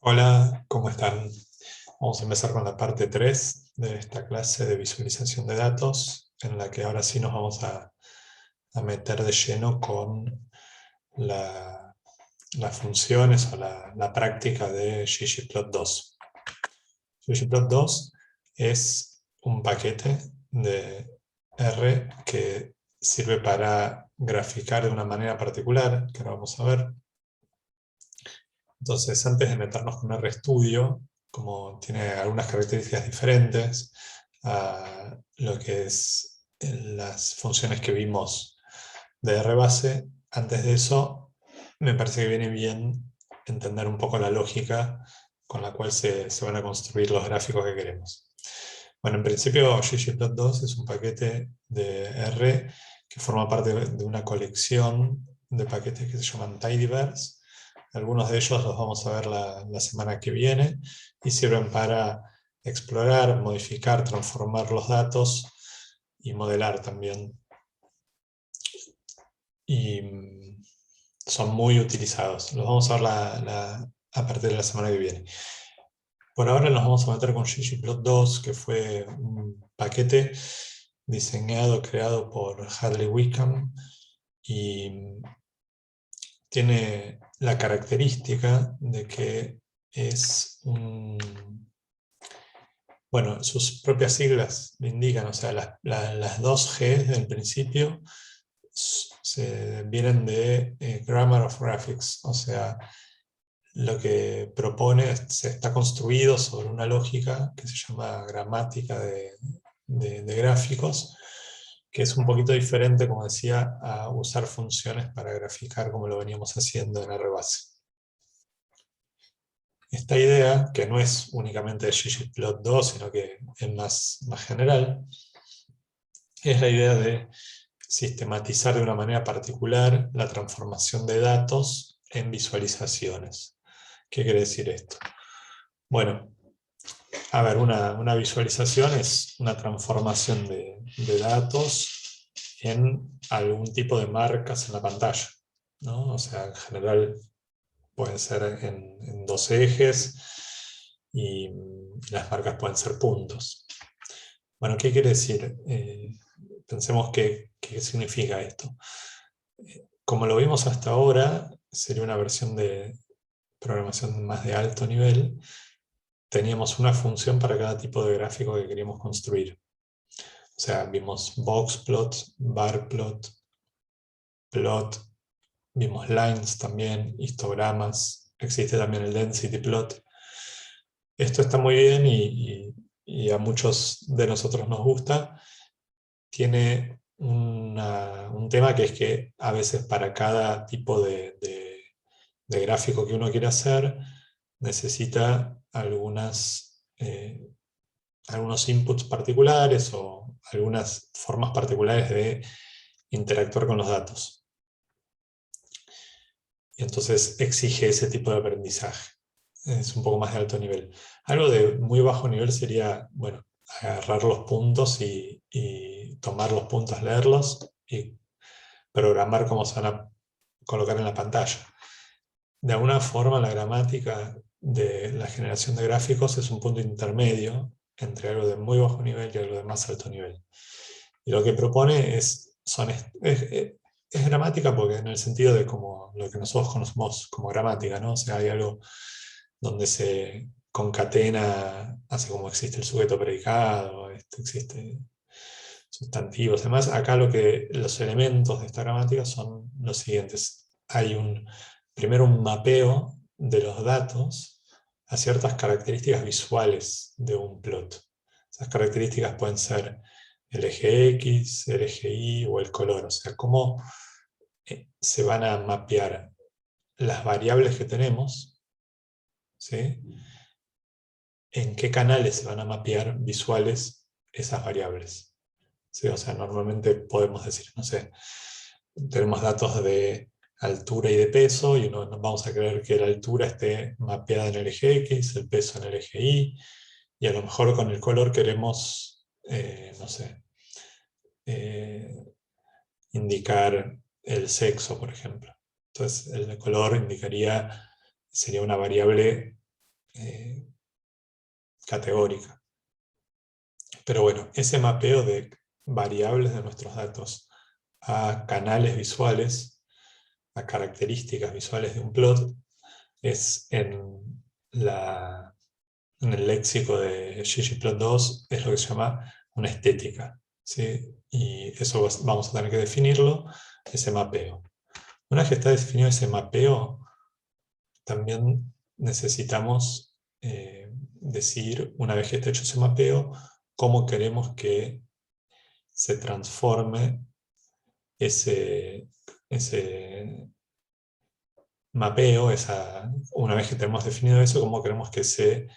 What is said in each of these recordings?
Hola, ¿cómo están? Vamos a empezar con la parte 3 de esta clase de visualización de datos, en la que ahora sí nos vamos a meter de lleno con las funciones o la práctica de ggplot2. ggplot2 es un paquete de R que sirve para graficar de una manera particular, que ahora vamos a ver. Entonces, antes de meternos con RStudio, como tiene algunas características diferentes a lo que es las funciones que vimos de RBase, antes de eso, me parece que viene bien entender un poco la lógica con la cual se van a construir los gráficos que queremos. Bueno, en principio, ggplot2 es un paquete de R que forma parte de una colección de paquetes que se llaman tidyverse. Algunos de ellos los vamos a ver la semana que viene y sirven para explorar, modificar, transformar los datos y modelar también. Y son muy utilizados. Los vamos a ver a partir de la semana que viene. Por ahora nos vamos a meter con ggplot2, que fue un paquete diseñado, creado por Hadley Wickham, y tiene la característica de que es bueno, sus propias siglas le indican, o sea, las dos G del principio vienen de Grammar of Graphics, o sea, lo que propone está construido sobre una lógica que se llama gramática de gráficos, que es un poquito diferente, como decía, a usar funciones para graficar como lo veníamos haciendo en RBase. Esta idea, que no es únicamente de ggplot2, sino que es más general, es la idea de sistematizar de una manera particular la transformación de datos en visualizaciones. ¿Qué quiere decir esto? Bueno, a ver, una visualización es una transformación de datos en algún tipo de marcas en la pantalla, ¿no? O sea, en general pueden ser en dos ejes y las marcas pueden ser puntos. Bueno, ¿qué quiere decir? Pensemos qué significa esto. Como lo vimos hasta ahora, sería una versión de programación más de alto nivel. Teníamos una función para cada tipo de gráfico que queríamos construir. O sea, vimos boxplot, barplot, plot, vimos lines también, histogramas, existe también el density plot. Esto está muy bien y a muchos de nosotros nos gusta. Tiene un tema que es que a veces para cada tipo de gráfico que uno quiere hacer necesita algunos inputs particulares o algunas formas particulares de interactuar con los datos. Y entonces exige ese tipo de aprendizaje. Es un poco más de alto nivel. Algo de muy bajo nivel sería, bueno, agarrar los puntos y tomar los puntos, leerlos y programar cómo se van a colocar en la pantalla. De alguna forma, la gramática de la generación de gráficos es un punto intermedio entre algo de muy bajo nivel y algo de más alto nivel. Y lo que propone es gramática porque en el sentido de como lo que nosotros conocemos como gramática, ¿no? O sea, hay algo donde se concatena, así como existe el sujeto predicado, existe sustantivos. Además, acá los elementos de esta gramática son los siguientes. Hay primero un mapeo de los datos a ciertas características visuales de un plot. Esas características pueden ser el eje X, el eje Y o el color. O sea, cómo se van a mapear las variables que tenemos, ¿sí? En qué canales se van a mapear visuales esas variables. ¿Sí? O sea, normalmente podemos decir, no sé, tenemos datos de altura y de peso y vamos a creer que la altura esté mapeada en el eje X, el peso en el eje Y, y a lo mejor con el color queremos, no sé, eh, indicar el sexo, por ejemplo. Entonces el color sería una variable categórica. Pero bueno, ese mapeo de variables de nuestros datos a canales visuales, a características visuales de un plot, es en el léxico de ggplot2 es lo que se llama una estética, ¿sí? Y eso vamos a tener que definirlo, ese mapeo. Una vez que está definido ese mapeo, también necesitamos decir, una vez que esté hecho ese mapeo, cómo queremos que se transforme ese mapeo, una vez que tenemos definido eso, cómo queremos que se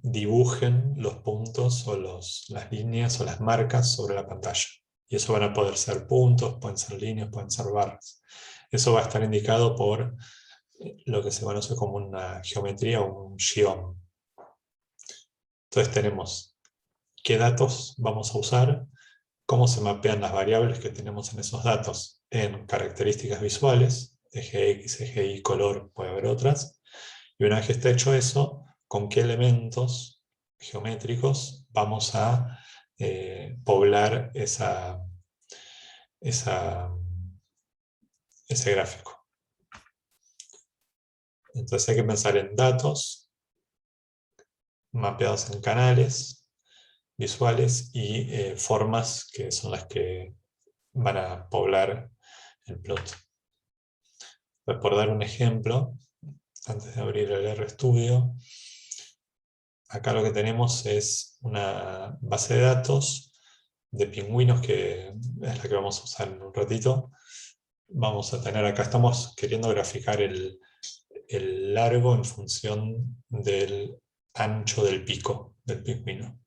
dibujen los puntos o las líneas o las marcas sobre la pantalla. Y eso van a poder ser puntos, pueden ser líneas, pueden ser barras. Eso va a estar indicado por lo que se conoce como una geometría o un geom. Entonces tenemos qué datos vamos a usar, cómo se mapean las variables que tenemos en esos datos en características visuales, eje X, eje Y, color, puede haber otras. Y una vez que esté hecho eso, con qué elementos geométricos vamos a poblar ese gráfico. Entonces hay que pensar en datos mapeados en canales visuales y formas que son las que van a poblar el plot. Pues por dar un ejemplo, antes de abrir el RStudio, acá lo que tenemos es una base de datos de pingüinos que es la que vamos a usar en un ratito. Vamos a tener acá, estamos queriendo graficar el largo en función del ancho del pico del pingüino.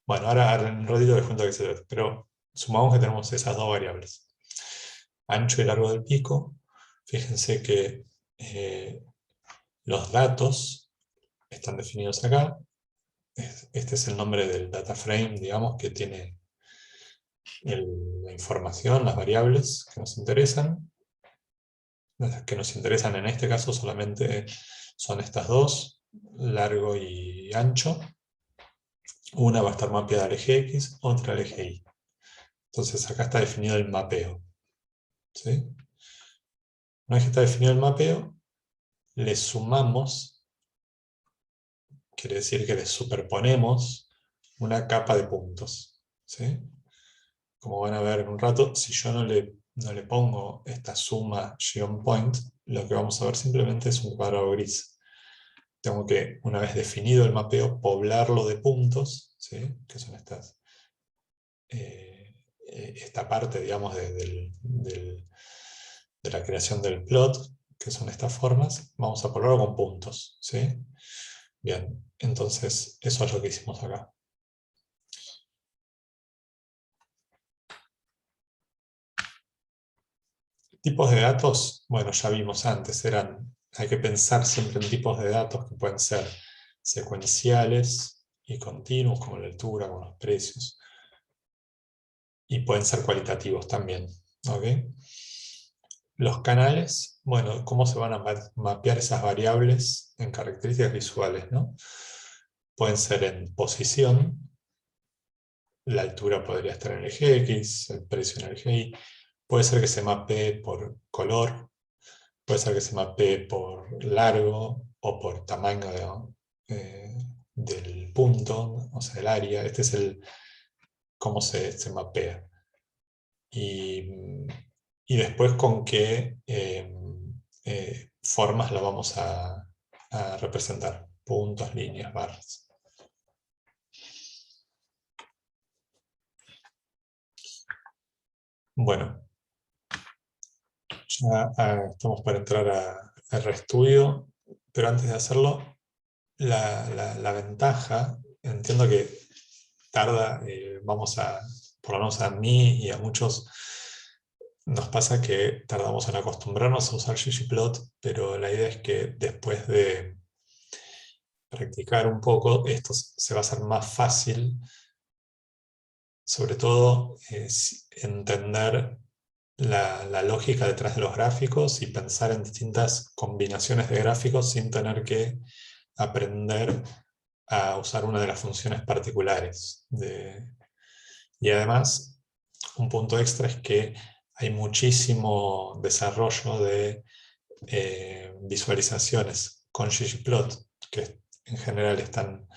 Bueno, ahora en un ratito les cuento qué se trata, pero sumamos que tenemos esas dos variables. Ancho y largo del pico. Fíjense que los datos están definidos acá. Este es el nombre del data frame, digamos, que tiene la información, las variables que nos interesan. Las que nos interesan en este caso solamente son estas dos, largo y ancho. Una va a estar mapeada al eje X, otra al eje Y. Entonces acá está definido el mapeo. ¿Sí? Una vez que está definido el mapeo, le sumamos, quiere decir que le superponemos una capa de puntos. ¿Sí? Como van a ver en un rato, si yo no le pongo esta suma geoPoint, lo que vamos a ver simplemente es un cuadrado gris. Tengo que, una vez definido el mapeo, poblarlo de puntos, ¿sí? Que son esta parte, digamos, de la creación del plot, que son estas formas, vamos a poblarlo con puntos, ¿sí? Bien, entonces eso es lo que hicimos acá. Tipos de datos, bueno, ya vimos antes, hay que pensar siempre en tipos de datos que pueden ser secuenciales y continuos, como la altura, como los precios. Y pueden ser cualitativos también. ¿Okay? Los canales, bueno, ¿cómo se van a mapear esas variables en características visuales? ¿No? Pueden ser en posición, la altura podría estar en el eje X, el precio en el eje Y. Puede ser que se mapee por color, puede ser que se mapee por largo o por tamaño del punto, o sea, el área. Este es cómo se mapea. Y después con qué formas lo vamos a representar. Puntos, líneas, barras. Bueno, ya estamos para entrar a RStudio, pero antes de hacerlo, la ventaja, entiendo que tarda, por lo menos a mí y a muchos, nos pasa que tardamos en acostumbrarnos a usar ggplot, pero la idea es que después de practicar un poco, esto se va a hacer más fácil, sobre todo entender la lógica detrás de los gráficos y pensar en distintas combinaciones de gráficos sin tener que aprender a usar una de las funciones particulares. Y además, un punto extra es que hay muchísimo desarrollo de visualizaciones con ggplot, que en general están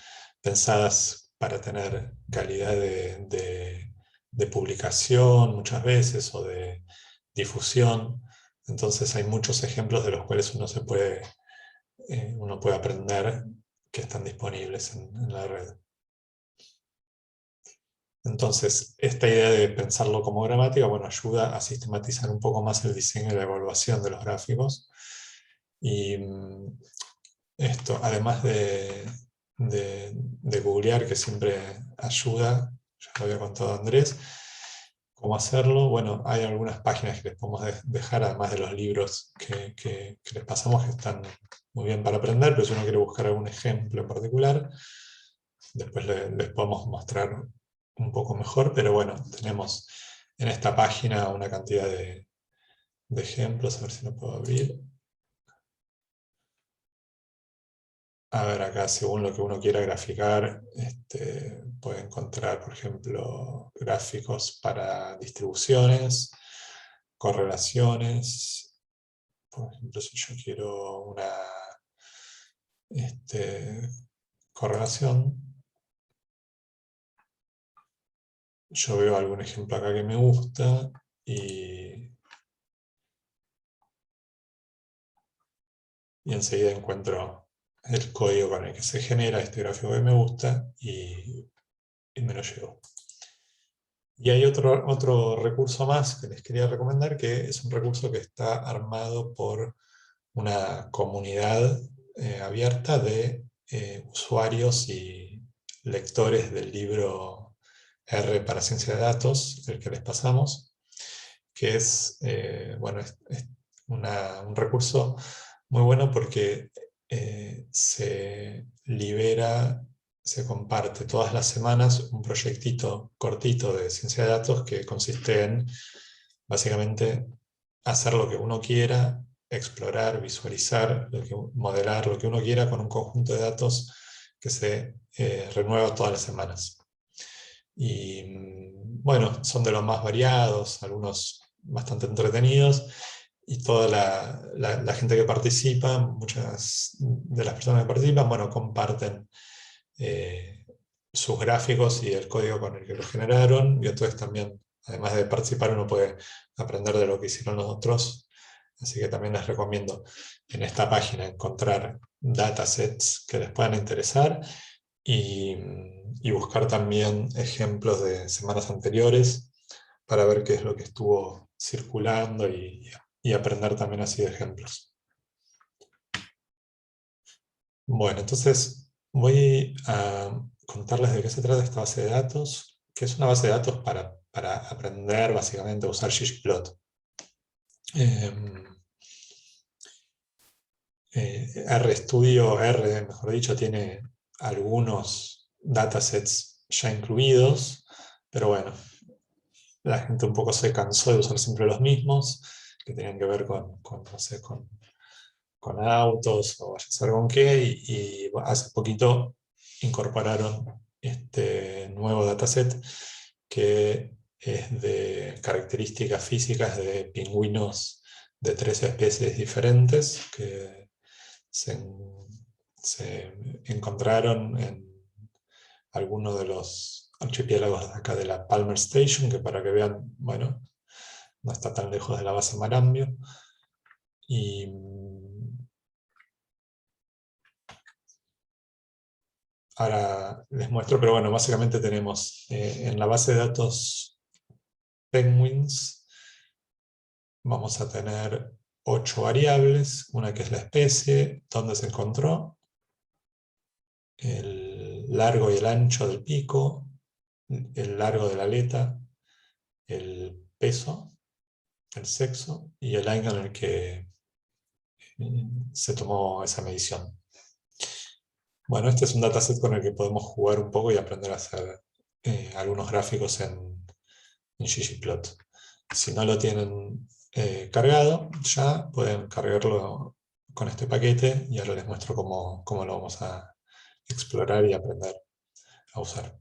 pensadas para tener calidad de publicación muchas veces o de difusión. Entonces hay muchos ejemplos de los cuales uno puede aprender que están disponibles en la red. Entonces, esta idea de pensarlo como gramática, bueno, ayuda a sistematizar un poco más el diseño y la evaluación de los gráficos. Y esto, además de googlear, que siempre ayuda, ya lo había contado Andrés, cómo hacerlo. Bueno, hay algunas páginas que les podemos dejar, además de los libros que les pasamos, que están muy bien para aprender, pero si uno quiere buscar algún ejemplo en particular, después les podemos mostrar un poco mejor, pero bueno, tenemos en esta página una cantidad de ejemplos, a ver si lo puedo abrir. A ver, acá según lo que uno quiera graficar, puede encontrar, por ejemplo, gráficos para distribuciones, correlaciones. Por ejemplo, si yo quiero una correlación, yo veo algún ejemplo acá que me gusta y enseguida encuentro el código con el que se genera este gráfico que me gusta y me lo llevo. Y hay otro recurso más que les quería recomendar, que es un recurso que está armado por una comunidad abierta de usuarios y lectores del libro R para Ciencia de Datos, el que les pasamos, que es, bueno, es un recurso muy bueno porque se libera, se comparte todas las semanas un proyectito cortito de ciencia de datos que consiste en, básicamente, hacer lo que uno quiera, explorar, visualizar, modelar lo que uno quiera con un conjunto de datos que se renueva todas las semanas. Y bueno, son de los más variados, algunos bastante entretenidos, y toda la gente que participa, muchas de las personas que participan, bueno, comparten sus gráficos y el código con el que los generaron, y entonces también, además de participar, uno puede aprender de lo que hicieron los otros, así que también les recomiendo en esta página encontrar datasets que les puedan interesar, y buscar también ejemplos de semanas anteriores para ver qué es lo que estuvo circulando y aprender también así de ejemplos. Bueno, entonces voy a contarles de qué se trata esta base de datos, que es una base de datos para aprender básicamente a usar ggplot. RStudio, R, mejor dicho, tiene algunos datasets ya incluidos, pero bueno, la gente un poco se cansó de usar siempre los mismos, que tenían que ver no sé, con autos o vaya a saber con qué, y hace poquito incorporaron este nuevo dataset que es de características físicas de pingüinos de 3 especies diferentes que se encontraron en algunos de los archipiélagos de acá de la Palmer Station, que para que vean, bueno, no está tan lejos de la base Marambio. Y ahora les muestro, pero bueno, básicamente tenemos en la base de datos Penguins, vamos a tener 8 variables, una que es la especie, dónde se encontró, el largo y el ancho del pico, el largo de la aleta, el peso, el sexo y el año en el que se tomó esa medición. Bueno, este es un dataset con el que podemos jugar un poco y aprender a hacer algunos gráficos en ggplot. Si no lo tienen cargado, ya pueden cargarlo con este paquete y ahora les muestro cómo lo vamos a explorar y aprender a usar.